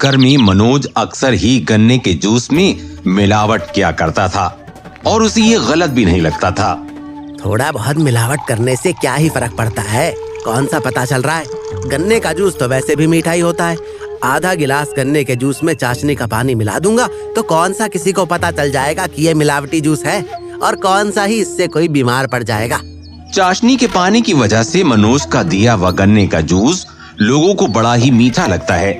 चक्कर में मनोज अक्सर ही गन्ने के जूस में मिलावट किया करता था और उसे ये गलत भी नहीं लगता था। थोड़ा बहुत मिलावट करने से क्या ही फर्क पड़ता है, कौन सा पता चल रहा है। गन्ने का जूस तो वैसे भी मीठा ही होता है। आधा गिलास गन्ने के जूस में चाशनी का पानी मिला दूंगा तो कौन सा किसी को पता चल जाएगा कि ये मिलावटी जूस है, और कौन सा ही इससे कोई बीमार पड़ जाएगा। चाशनी के पानी की वजह से मनोज का दिया हुआ गन्ने का जूस लोगों को बड़ा ही मीठा लगता है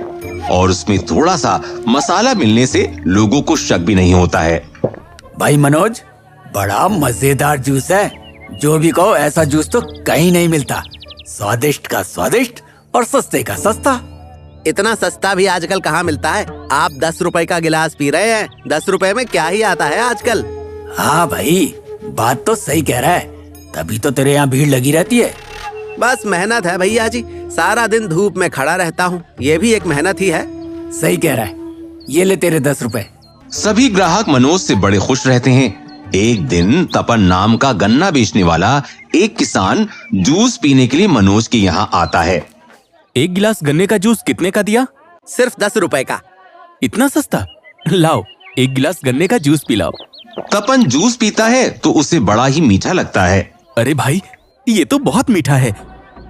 और उसमें थोड़ा सा मसाला मिलने से लोगों को शक भी नहीं होता है। भाई मनोज, बड़ा मजेदार जूस है। जो भी कहो, ऐसा जूस तो कहीं नहीं मिलता। स्वादिष्ट का स्वादिष्ट और सस्ते का सस्ता। इतना सस्ता भी आजकल कहाँ मिलता है। आप 10 रुपए का गिलास पी रहे हैं, 10 रुपए में क्या ही आता है आजकल। हाँ भाई, बात तो सही कह रहा है, तभी तो तेरे यहाँ भीड़ लगी रहती है। बस मेहनत है भैया जी, सारा दिन धूप में खड़ा रहता हूँ, ये भी एक मेहनत ही है। सही कह रहा है, ये ले तेरे 10 रुपए। सभी ग्राहक मनोज से बड़े खुश रहते हैं। एक दिन तपन नाम का गन्ना बेचने वाला एक किसान जूस पीने के लिए मनोज के यहाँ आता है। एक गिलास गन्ने का जूस कितने का दिया? सिर्फ 10 रुपए का। इतना सस्ता? लाओ, एक गिलास गन्ने का जूस पिलाओ। तपन जूस पीता है तो उसे बड़ा ही मीठा लगता है। अरे भाई, ये तो बहुत मीठा है,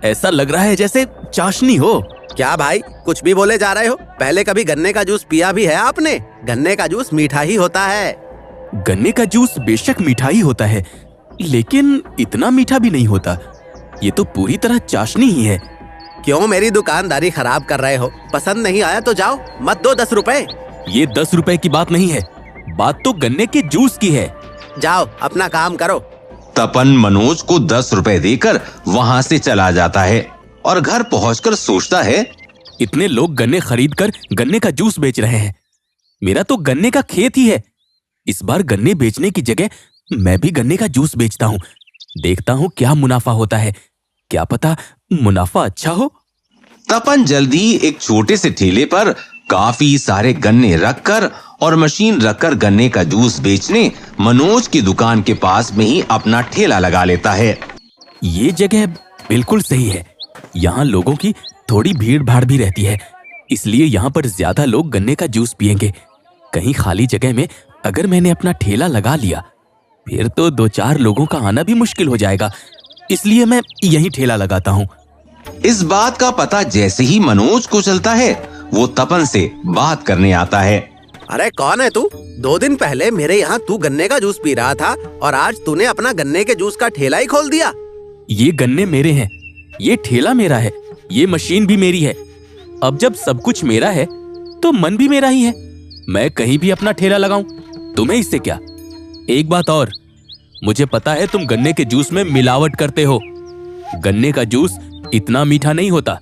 ऐसा लग रहा है जैसे चाशनी हो। क्या भाई, कुछ भी बोले जा रहे हो? पहले कभी गन्ने का जूस पिया भी है आपने? गन्ने का जूस मीठा ही होता है। गन्ने का जूस बेशक मीठा ही होता है, लेकिन इतना मीठा भी नहीं होता। ये तो पूरी तरह चाशनी ही है। क्यों मेरी दुकानदारी खराब कर रहे हो? पसंद नहीं आया तो जाओ, मत दो 10 रुपए। ये 10 रुपए की बात नहीं है, बात तो गन्ने के जूस की है। जाओ अपना काम करो। तपन मनोज को 10 रुपए देकर वहाँ से चला जाता है और घर पहुंचकर सोचता है, इतने लोग गन्ने खरीद कर गन्ने का जूस बेच रहे हैं, मेरा तो गन्ने का खेत ही है। इस बार गन्ने बेचने की जगह मैं भी गन्ने का जूस बेचता हूँ, देखता हूँ क्या मुनाफा होता है, क्या पता मुनाफा अच्छा हो। तपन जल्दी एक छोटे से ठेले पर काफी सारे गन्ने रखकर और मशीन रखकर गन्ने का जूस बेचने मनोज की दुकान के पास में ही अपना ठेला लगा लेता है। ये जगह बिल्कुल सही है, यहाँ लोगों की थोड़ी भीड़ भाड़ भी रहती है, इसलिए यहाँ पर ज्यादा लोग गन्ने का जूस पियेंगे। कहीं खाली जगह में अगर मैंने अपना ठेला लगा लिया फिर तो 2-4 लोगों का आना भी मुश्किल हो जाएगा, इसलिए मैं यहीं ठेला लगाता हूँ। इस बात का पता जैसे ही मनोज को चलता है, वो तपन से बात करने आता है। अरे कौन है तू? 2 दिन पहले मेरे यहाँ तू गन्ने का जूस पी रहा था और आज तूने अपना गन्ने के जूस का ठेला ही खोल दिया। ये गन्ने मेरे हैं, ये ठेला मेरा है, ये मशीन भी मेरी है। अब जब सब कुछ मेरा है तो मन भी मेरा ही है, मैं कहीं भी अपना ठेला लगाऊं, तुम्हें इससे क्या। एक बात और, मुझे पता है तुम गन्ने के जूस में मिलावट करते हो। गन्ने का जूस इतना मीठा नहीं होता,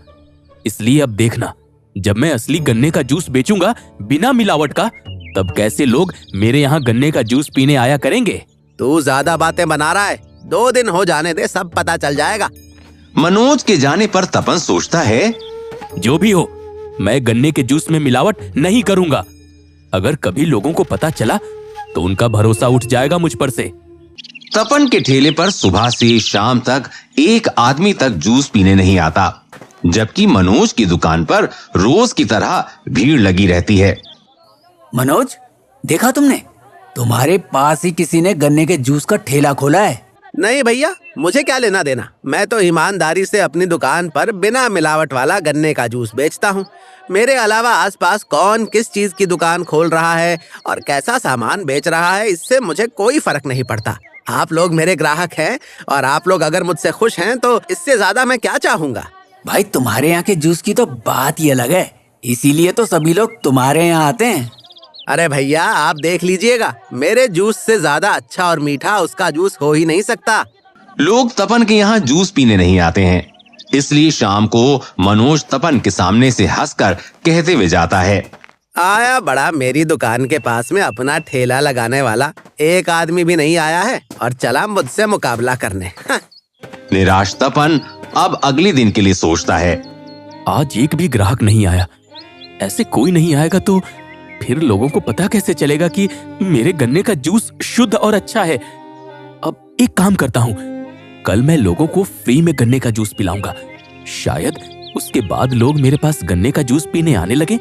इसलिए अब देखना, जब मैं असली गन्ने का जूस बेचूंगा बिना मिलावट का, तब कैसे लोग मेरे यहाँ गन्ने का जूस पीने आया करेंगे। तू ज्यादा बातें बना रहा है, 2 दिन हो जाने दे, सब पता चल जाएगा। मनोज के जाने पर तपन सोचता है, जो भी हो, मैं गन्ने के जूस में मिलावट नहीं करूंगा। अगर कभी लोगों को पता चला तो उनका भरोसा उठ जाएगा मुझ पर से। तपन के ठेले पर सुबह से शाम तक एक आदमी तक जूस पीने नहीं आता, जबकि मनोज की दुकान पर रोज की तरह भीड़ लगी रहती है। मनोज, देखा तुमने, तुम्हारे पास ही किसी ने गन्ने के जूस का ठेला खोला है। नहीं भैया, मुझे क्या लेना देना, मैं तो ईमानदारी से अपनी दुकान पर बिना मिलावट वाला गन्ने का जूस बेचता हूँ। मेरे अलावा आसपास कौन किस चीज की दुकान खोल रहा है और कैसा सामान बेच रहा है, इससे मुझे कोई फर्क नहीं पड़ता। आप लोग मेरे ग्राहक हैं और आप लोग अगर मुझसे खुश हैं तो इससे ज्यादा मैं क्या चाहूंगा। भाई, तुम्हारे यहाँ के जूस की तो बात ही अलग है, इसीलिए तो सभी लोग तुम्हारे यहाँ आते हैं। अरे भैया, आप देख लीजिएगा, मेरे जूस से ज्यादा अच्छा और मीठा उसका जूस हो ही नहीं सकता। लोग तपन के यहाँ जूस पीने नहीं आते हैं, इसलिए शाम को मनोज तपन के सामने से हंसकर कहते हुए जाता है, आया बड़ा मेरी दुकान के पास में अपना ठेला लगाने वाला, एक आदमी भी नहीं आया है और चला मुझसे मुकाबला करने। निराश तपन अब अगले दिन के लिए सोचता है, आज एक भी ग्राहक नहीं आया, ऐसे कोई नहीं आएगा तो फिर लोगों को पता कैसे चलेगा कि मेरे गन्ने का जूस शुद्ध और अच्छा है। अब एक काम करता हूँ, कल मैं लोगों को फ्री में गन्ने का जूस पिलाऊंगा, शायद उसके बाद लोग मेरे पास गन्ने का जूस पीने आने लगे।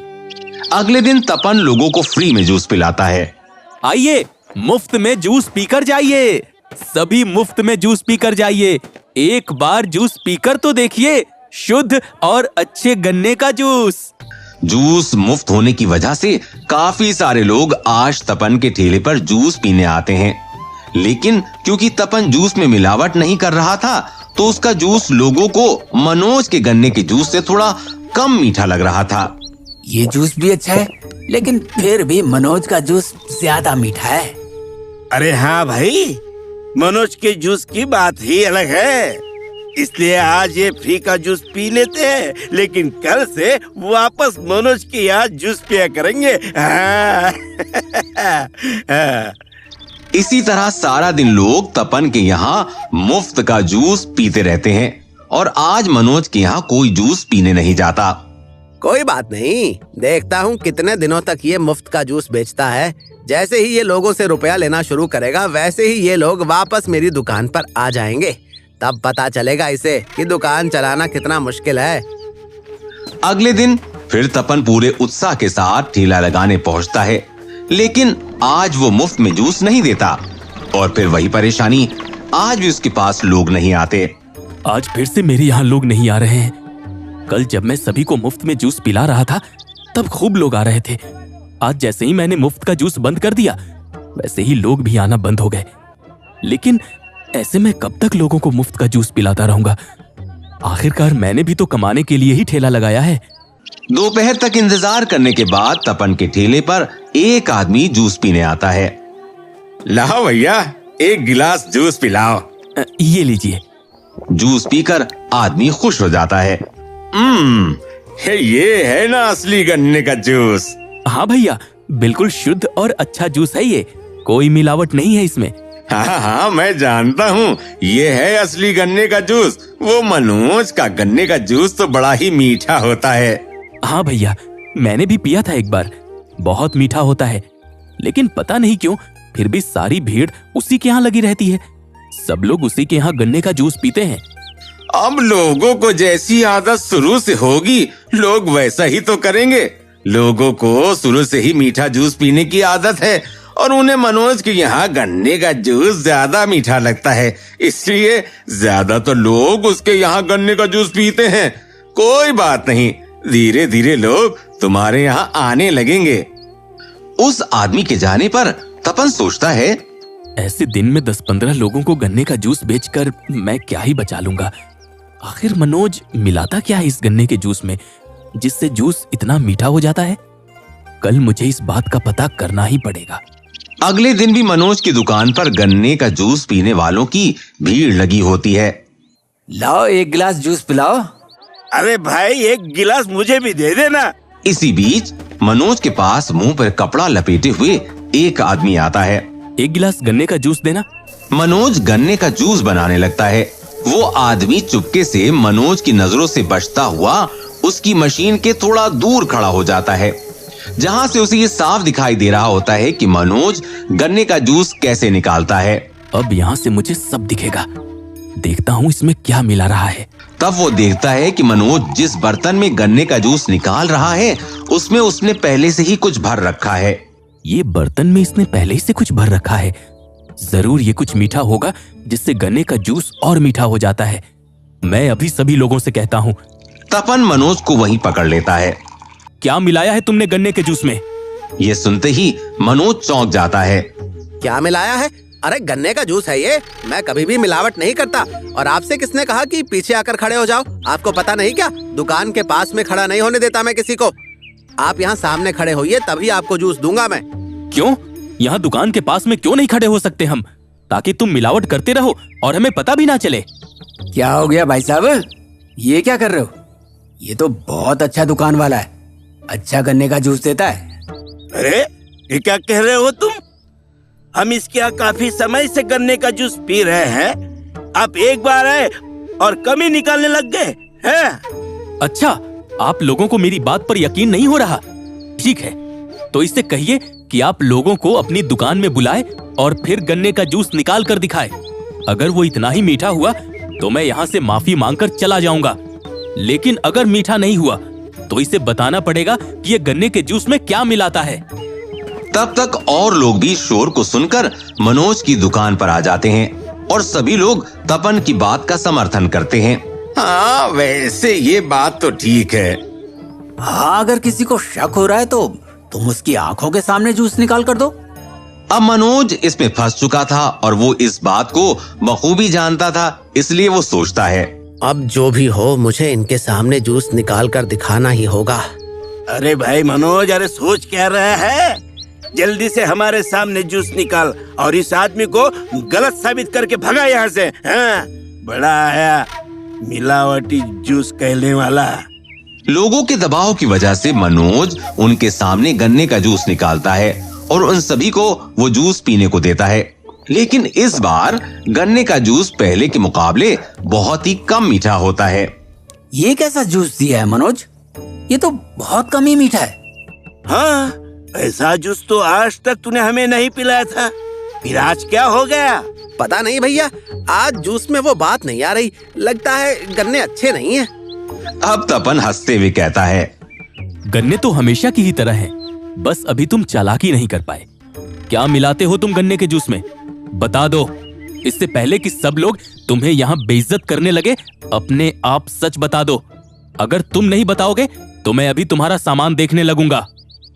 अगले दिन तपन लोगों को फ्री में जूस पिलाता है। आइए, मुफ्त में जूस पीकर जाइए। सभी मुफ्त में जूस पीकर जाइए। एक बार जूस पीकर तो देखिए, शुद्ध और अच्छे गन्ने का जूस। जूस मुफ्त होने की वजह से काफी सारे लोग आज तपन के ठेले पर जूस पीने आते हैं। लेकिन क्योंकि तपन जूस में मिलावट नहीं कर रहा था, तो उसका जूस लोगों को मनोज के गन्ने के जूस से थोड़ा कम मीठा लग रहा था। ये जूस भी अच्छा है, लेकिन फिर भी मनोज का जूस ज्यादा मीठा है। अरे हाँ भाई, मनोज के जूस की बात ही अलग है। इसलिए आज ये फ्री का जूस पी लेते हैं, लेकिन कल से वापस मनोज के यहाँ जूस पिया करेंगे। इसी तरह सारा दिन लोग तपन के यहाँ मुफ्त का जूस पीते रहते हैं और आज मनोज के यहाँ कोई जूस पीने नहीं जाता। कोई बात नहीं, देखता हूँ कितने दिनों तक ये मुफ्त का जूस बेचता है। जैसे ही ये लोगों से रुपया लेना शुरू करेगा, वैसे ही ये लोग वापस मेरी दुकान पर आ जाएंगे। तब पता चलेगा इसे कि दुकान चलाना कितना मुश्किल है। अगले दिन फिर तपन पूरे उत्साह के साथ ठेला लगाने पहुंचता है, लेकिन आज वो मुफ्त में जूस नहीं देता। और फिर वही परेशानी, आज भी उसके पास लोग नहीं आते। आज फिर से मेरे यहाँ लोग नहीं आ रहे हैं। कल जब मैं सभी को मुफ्त में जूस पिला रहा था, तब खूब लोग आ रहे थे। आज जैसे ही मैंने मुफ्त का जूस बंद कर दिया, वैसे ही लोग भी आना बंद हो गए। लेकिन ऐसे में कब तक लोगों को मुफ्त का जूस पिलाता रहूंगा? आखिरकार मैंने भी तो कमाने के लिए ही ठेला लगाया है। दोपहर तक इंतजार करने के बाद तपन के ठेले पर एक आदमी जूस पीने आता है। लाओ भैया, एक गिलास जूस पिलाओ। ये लीजिए। जूस पीकर आदमी खुश हो जाता है। ये है ना असली गन्ने का जूस। हाँ भैया, बिल्कुल शुद्ध और अच्छा जूस है ये। कोई मिलावट नहीं है इसमें। हाँ, मैं जानता हूँ, ये है असली गन्ने का जूस। वो मनोज का गन्ने का जूस तो बड़ा ही मीठा होता है। हाँ भैया, मैंने भी पिया था एक बार, बहुत मीठा होता है। लेकिन पता नहीं क्यों फिर भी सारी भीड़ उसी के यहाँ लगी रहती है। सब लोग उसी के यहाँ गन्ने का जूस पीते हैं। अब लोगों को जैसी आदत शुरू से होगी, लोग वैसा ही तो करेंगे। लोगों को शुरू से ही मीठा जूस पीने की आदत है और उन्हें मनोज के यहाँ गन्ने का जूस ज्यादा मीठा लगता है, इसलिए ज्यादा तो लोग उसके यहाँ गन्ने का जूस पीते हैं। कोई बात नहीं, धीरे धीरे लोग तुम्हारे यहाँ आने लगेंगे। उस आदमी के जाने पर तपन सोचता है, ऐसे दिन में 10-15 लोगों को गन्ने का जूस बेचकर मैं क्या ही बचा लूंगा। आखिर मनोज मिलाता क्या है इस गन्ने के जूस में, जिससे जूस इतना मीठा हो जाता है? कल मुझे इस बात का पता करना ही पड़ेगा। अगले दिन भी मनोज की दुकान पर गन्ने का जूस पीने वालों की भीड़ लगी होती है। लाओ, एक गिलास जूस पिलाओ। अरे भाई, एक गिलास मुझे भी दे देना। इसी बीच मनोज के पास मुंह पर कपड़ा लपेटे हुए एक आदमी आता है। एक गिलास गन्ने का जूस देना। मनोज गन्ने का जूस बनाने लगता है। वो आदमी चुपके से मनोज की नजरों से बचता हुआ उसकी मशीन के थोड़ा दूर खड़ा हो जाता है, जहां से उसे ये साफ दिखाई दे रहा होता है कि मनोज गन्ने का जूस कैसे निकालता है। अब यहाँ से मुझे सब दिखेगा। देखता हूँ इसमें क्या मिला रहा है। तब वो देखता है कि मनोज जिस बर्तन में गन्ने का जूस निकाल रहा है, उसमें उसने पहले से ही कुछ भर रखा है। ये बर्तन में इसने पहले ही से कुछ भर रखा है। जरूर ये कुछ मीठा होगा, जिससे गन्ने का जूस और मीठा हो जाता है। मैं अभी सभी लोगों से कहता हूँ। तपन मनोज को वहीं पकड़ लेता है। क्या मिलाया है तुमने गन्ने के जूस में? ये सुनते ही मनोज चौंक जाता है। क्या मिलाया है? अरे गन्ने का जूस है ये, मैं कभी भी मिलावट नहीं करता। और आपसे किसने कहा कि पीछे आकर खड़े हो जाओ? आपको पता नहीं क्या? दुकान के पास में खड़ा नहीं होने देता मैं किसी को। आप यहाँ सामने खड़े होइए, तभी आपको जूस दूंगा मैं। क्यों? यहाँ दुकान के पास में क्यों नहीं खड़े हो सकते हम, ताकि तुम मिलावट करते रहो और हमें पता भी ना चले? क्या हो गया भाई साहब, ये क्या कर रहे हो? ये तो बहुत अच्छा दुकान वाला है, अच्छा गन्ने का जूस देता है। अरे ये क्या कह रहे हो तुम? हम इसके यहाँ काफी समय से गन्ने का जूस पी रहे हैं, आप एक बार आए और कम ही निकालने लग गए हैं? अच्छा, आप लोगों को मेरी बात पर यकीन नहीं हो रहा? ठीक है, तो इससे कहिए कि आप लोगों को अपनी दुकान में बुलाए और फिर गन्ने का जूस निकाल कर दिखाए। अगर वो इतना ही मीठा हुआ तो मैं यहाँ से माफी मांगकर चला जाऊंगा, लेकिन अगर मीठा नहीं हुआ तो इसे बताना पड़ेगा कि ये गन्ने के जूस में क्या मिलाता है। तब तक और लोग भी शोर को सुनकर मनोज की दुकान पर आ जाते हैं और सभी लोग तपन की बात का समर्थन करते हैं। हाँ, वैसे ये बात तो ठीक है। हाँ, अगर किसी को शक हो रहा है तो तुम उसकी आंखों के सामने जूस निकाल कर दो। अब मनोज इसमें फंस चुका था और वो इस बात को बखूबी जानता था, इसलिए वो सोचता है, अब जो भी हो मुझे इनके सामने जूस निकाल कर दिखाना ही होगा। अरे भाई मनोज, अरे सोच क्या रहा है? जल्दी से हमारे सामने जूस निकाल और इस आदमी को गलत साबित करके भगा यहाँ से। हाँ, बड़ा आया मिलावटी जूस कहने वाला। लोगों के दबाव की वजह से मनोज उनके सामने गन्ने का जूस निकालता है और उन सभी को वो जूस पीने को देता है। लेकिन इस बार गन्ने का जूस पहले के मुकाबले बहुत ही कम मीठा होता है। ये कैसा जूस दिया है मनोज? ये तो बहुत कम ही मीठा है। हाँ, ऐसा जूस तो आज तक तूने हमें नहीं पिलाया था, फिर आज क्या हो गया? पता नहीं भैया, आज जूस में वो बात नहीं आ रही। लगता है गन्ने अच्छे नहीं हैं। अब तपन हंसते हुए कहता है, गन्ने तो हमेशा की ही तरह हैं, बस अभी तुम चालाकी नहीं कर पाए। क्या मिलाते हो तुम गन्ने के जूस में? बता दो, इससे पहले कि सब लोग तुम्हें यहाँ बेइज्जत करने लगे। अपने आप सच बता दो। अगर तुम नहीं बताओगे तो मैं अभी तुम्हारा सामान देखने लगूंगा।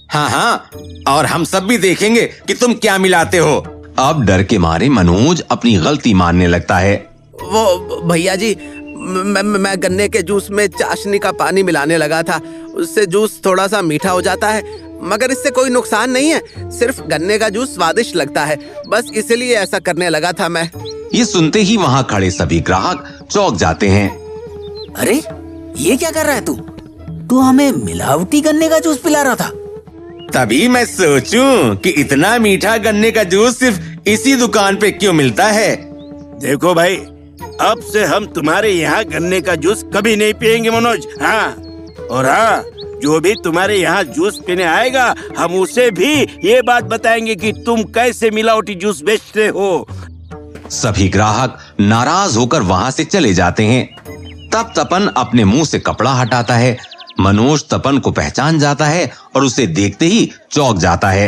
हाँ हाँ, और हम सब भी देखेंगे कि तुम क्या मिलाते हो। अब डर के मारे मनोज अपनी गलती मानने लगता है। वो भैया जी, मैं गन्ने के जूस में चाशनी का पानी मिलाने लगा था। उससे जूस थोड़ा सा मीठा हो जाता है, मगर इससे कोई नुकसान नहीं है। सिर्फ गन्ने का जूस स्वादिष्ट लगता है, बस इसलिए ऐसा करने लगा था मैं। ये सुनते ही वहाँ खड़े सभी ग्राहक चौंक जाते हैं। अरे ये क्या कर रहा है तू? तू हमें मिलावटी गन्ने का जूस पिला रहा था। तभी मैं सोचूं कि इतना मीठा गन्ने का जूस सिर्फ इसी दुकान पे क्यों मिलता है। देखो भाई, अब से हम तुम्हारे यहाँ गन्ने का जूस कभी नहीं पियेंगे मनोज। हाँ, और हाँ, जो भी तुम्हारे यहाँ जूस पीने आएगा हम उसे भी ये बात बताएंगे कि तुम कैसे मिलावटी जूस बेचते हो। सभी ग्राहक नाराज होकर वहाँ से चले जाते हैं। तब तपन अपने मुंह से कपड़ा हटाता है। मनोज तपन को पहचान जाता है और उसे देखते ही चौंक जाता है।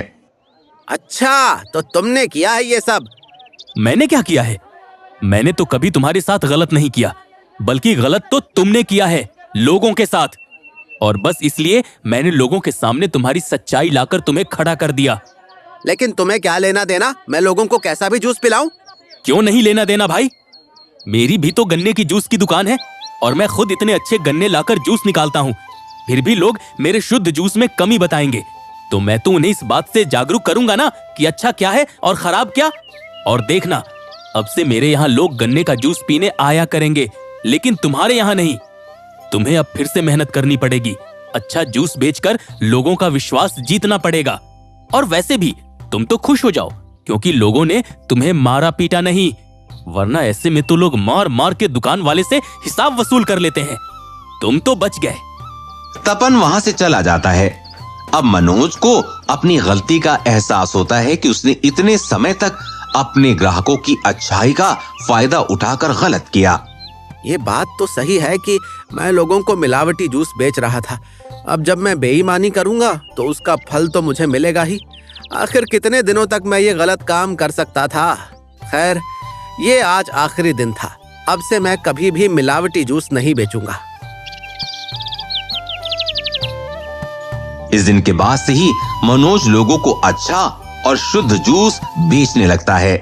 अच्छा, तो तुमने किया है ये सब? मैंने क्या किया है? मैंने तो कभी तुम्हारे साथ गलत नहीं किया, बल्कि गलत तो तुमने किया है लोगों के साथ। और बस इसलिए मैंने लोगों के सामने तुम्हारी सच्चाई लाकर तुम्हें खड़ा कर दिया। लेकिन तुम्हें क्या लेना देना मैं लोगों को कैसा भी जूस पिलाऊं? क्यों नहीं लेना देना भाई? मेरी भी तो गन्ने की जूस की दुकान है और मैं खुद इतने अच्छे गन्ने लाकर जूस निकालता हूँ। फिर भी लोग मेरे शुद्ध जूस में कमी बताएंगे, तो मैं तो उन्हें इस बात से जागरूक करूंगा ना कि अच्छा क्या है और खराब क्या। और देखना, अब से मेरे यहाँ लोग गन्ने का जूस पीने आया करेंगे, लेकिन तुम्हारे यहाँ नहीं। तुम्हें अब फिर से मेहनत करनी पड़ेगी, अच्छा जूस बेचकर लोगों का विश्वास जीतना पड़ेगा। और वैसे भी तुम तो खुश हो जाओ, क्योंकि लोगों ने तुम्हें मारा पीटा नहीं, वरना ऐसे में तो लोग मार मार के दुकान वाले से हिसाब वसूल कर लेते हैं। तुम तो बच गए। तपन वहाँ से चला जाता है। अब मनोज को अपनी गलती का एहसास होता है कि उसने इतने समय तक अपने ग्राहकों की अच्छाई का फायदा उठाकर गलत किया। ये बात तो सही है कि मैं लोगों को मिलावटी जूस बेच रहा था। अब जब मैं बेईमानी करूंगा तो उसका फल तो मुझे मिलेगा ही। आखिर कितने दिनों तक मैं ये गलत काम कर सकता था। खैर, ये आज आखिरी दिन था। अब से मैं कभी भी मिलावटी जूस नहीं बेचूंगा। इस दिन के बाद से ही मनोज लोगों को अच्छा और शुद्ध जूस बेचने लगता है।